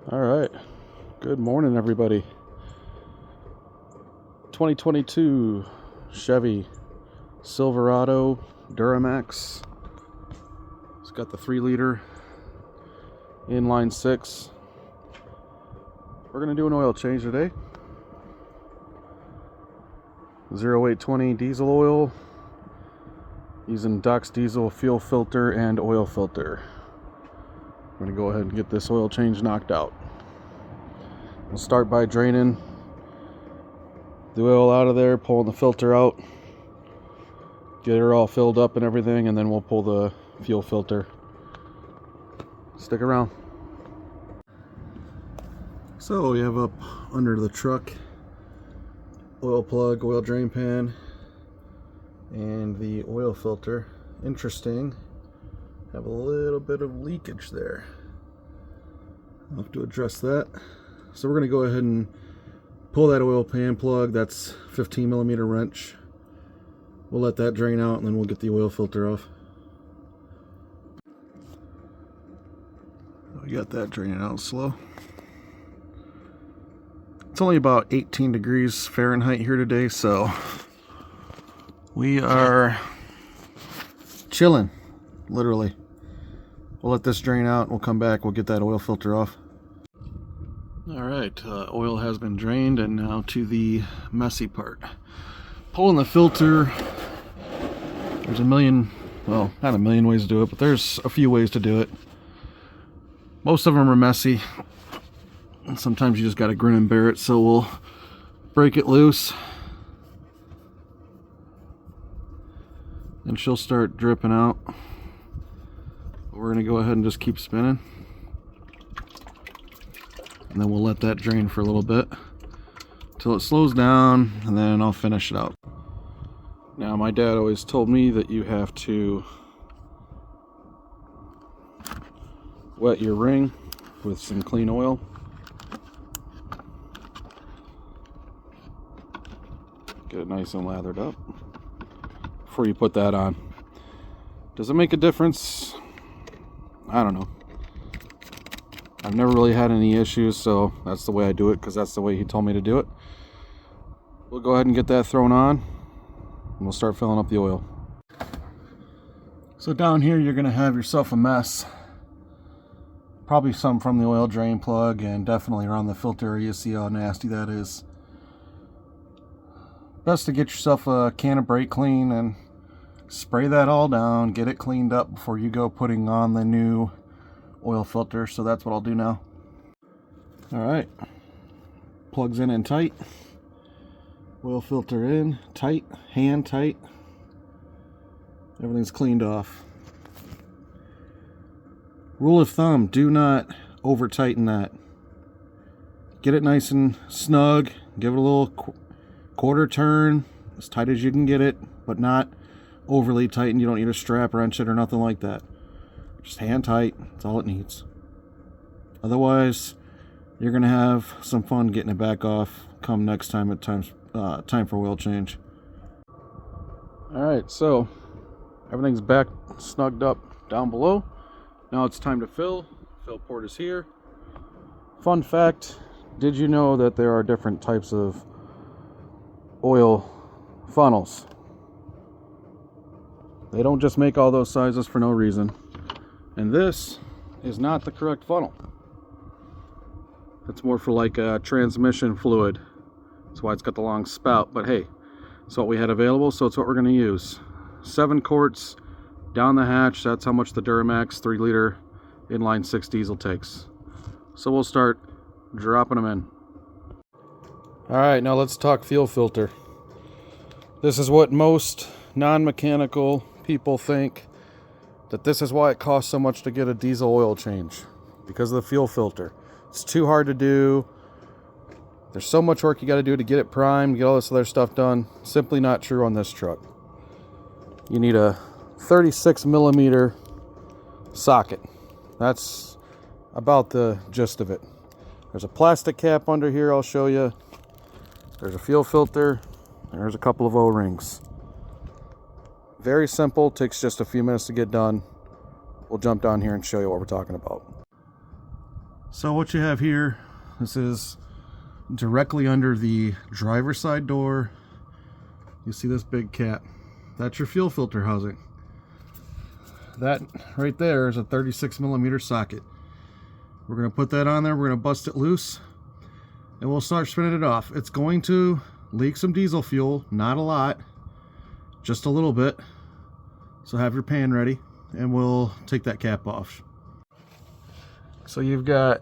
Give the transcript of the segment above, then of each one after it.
All right. Good morning, everybody. 2022 Chevy Silverado Duramax. It's got the 3-liter inline 6. We're going to do an oil change today. 0820 diesel oil using Doc's diesel fuel filter and oil filter. I'm going to go ahead and get this oil change knocked out. We'll start by draining the oil out of there, pulling the filter out, get her all filled up and everything, and then we'll pull the fuel filter. Stick around. So we have up under the truck oil plug, oil drain pan, and the oil filter. Interesting, have a little bit of leakage there. I'll have to address that. So we're going to go ahead and pull that oil pan plug. That's 15mm wrench. We'll let that drain out and then we'll get the oil filter off. We got that draining out slow. It's only about 18 degrees Fahrenheit here today, so we are chilling, literally. We'll let this drain out, we'll come back, we'll get that oil filter off. Alright, oil has been drained, and now to the messy part. Pulling the filter, there's a million, well, not a million ways to do it, but there's a few ways to do it. Most of them are messy, and sometimes you just gotta grin and bear it, so we'll break it loose. And she'll start dripping out. We're gonna go ahead and just keep spinning. And then we'll let that drain for a little bit till it slows down, and then I'll finish it out. Now, my dad always told me that you have to wet your ring with some clean oil. Get it nice and lathered up before you put that on. Does it make a difference? I don't know. I've never really had any issues, so that's the way I do it, because that's the way he told me to do it. We'll go ahead and get that thrown on, and we'll start filling up the oil. So down here you're going to have yourself a mess. Probably some from the oil drain plug, and definitely around the filter. You see how nasty that is. Best to get yourself a can of brake clean and spray that all down, get it cleaned up before you go putting on the new oil filter. So that's what I'll do now. Alright, plugs in and tight, oil filter in tight, hand tight, everything's cleaned off. Rule of thumb, do not over tighten that. Get it nice and snug, give it a little quarter turn, as tight as you can get it, but not overly tightened. You don't need to strap wrench it or nothing like that. Just hand tight, that's all it needs. Otherwise, you're gonna have some fun getting it back off come next time at time for oil change. Alright, so everything's back snugged up down below. Now it's time to fill. Fill port is here. Fun fact, did you know that there are different types of oil funnels? They don't just make all those sizes for no reason. And this is not the correct funnel. It's more for like a transmission fluid. That's why it's got the long spout. But hey, it's what we had available, so it's what we're going to use. 7 quarts down the hatch. That's how much the Duramax 3-liter inline 6 diesel takes. So we'll start dropping them in. Alright, now let's talk fuel filter. This is what most non-mechanical people think, that this is why it costs so much to get a diesel oil change, because of the fuel filter. It's too hard to do. There's so much work you got to do to get it primed, get all this other stuff done. Simply not true on this truck. You need a 36mm socket. That's about the gist of it. There's a plastic cap under here, I'll show you. There's a fuel filter, and there's a couple of O-rings. Very simple, takes just a few minutes to get done. We'll jump down here and show you what we're talking about. So what you have here, this is directly under the driver's side door. You see this big cap? That's your fuel filter housing. That right there is a 36mm socket. We're going to put that on there, we're going to bust it loose, and we'll start spinning it off. It's going to leak some diesel fuel, not a lot, just a little bit. So have your pan ready, and we'll take that cap off. So you've got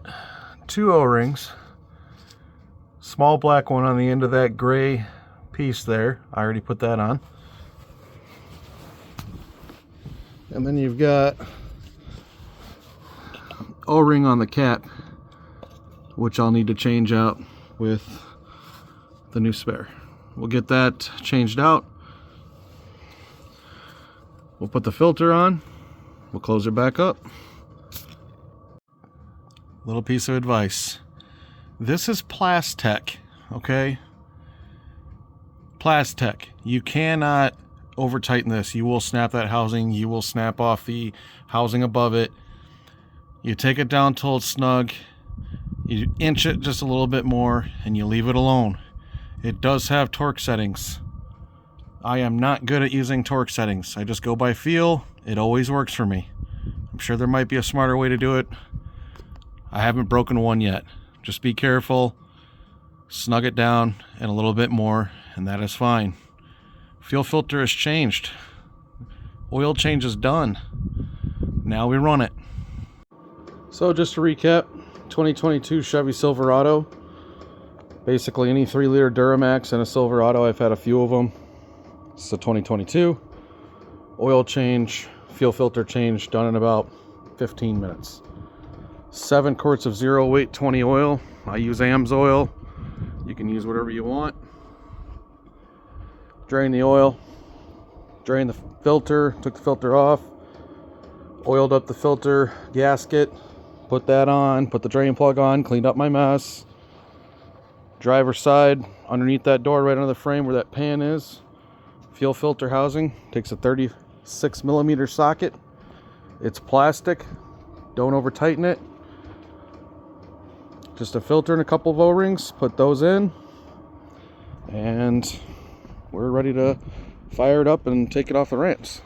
two O-rings, small black one on the end of that gray piece there. I already put that on. And then you've got O-ring on the cap, which I'll need to change out with the new spare. We'll get that changed out. We'll put the filter on. We'll close it back up. Little piece of advice. This is Plastec, okay? Plastec. You cannot over tighten this. You will snap that housing. You will snap off the housing above it. You take it down till it's snug. You inch it just a little bit more and you leave it alone. It does have torque settings. I am not good at using torque settings. I just go by feel. It always works for me. I'm sure there might be a smarter way to do it. I haven't broken one yet. Just be careful. Snug it down and a little bit more, and that is fine. Fuel filter is changed. Oil change is done. Now we run it. So just to recap, 2022 Chevy Silverado. Basically any 3-liter Duramax and a Silverado. I've had a few of them. It's a 2022. Oil change, fuel filter change done in about 15 minutes. 7 quarts of 0 weight 20 oil. I use AMS oil. You can use whatever you want. Drain the oil. Drain the filter. Took the filter off. Oiled up the filter gasket. Put that on. Put the drain plug on. Cleaned up my mess. Driver's side. Underneath that door right under the frame where that pan is. Fuel filter housing. Takes a 36mm socket. It's plastic. Don't over tighten it. Just a filter and a couple of O-rings. Put those in. And we're ready to fire it up and take it off the ramps.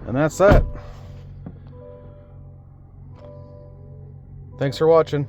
And that's that. Thanks for watching.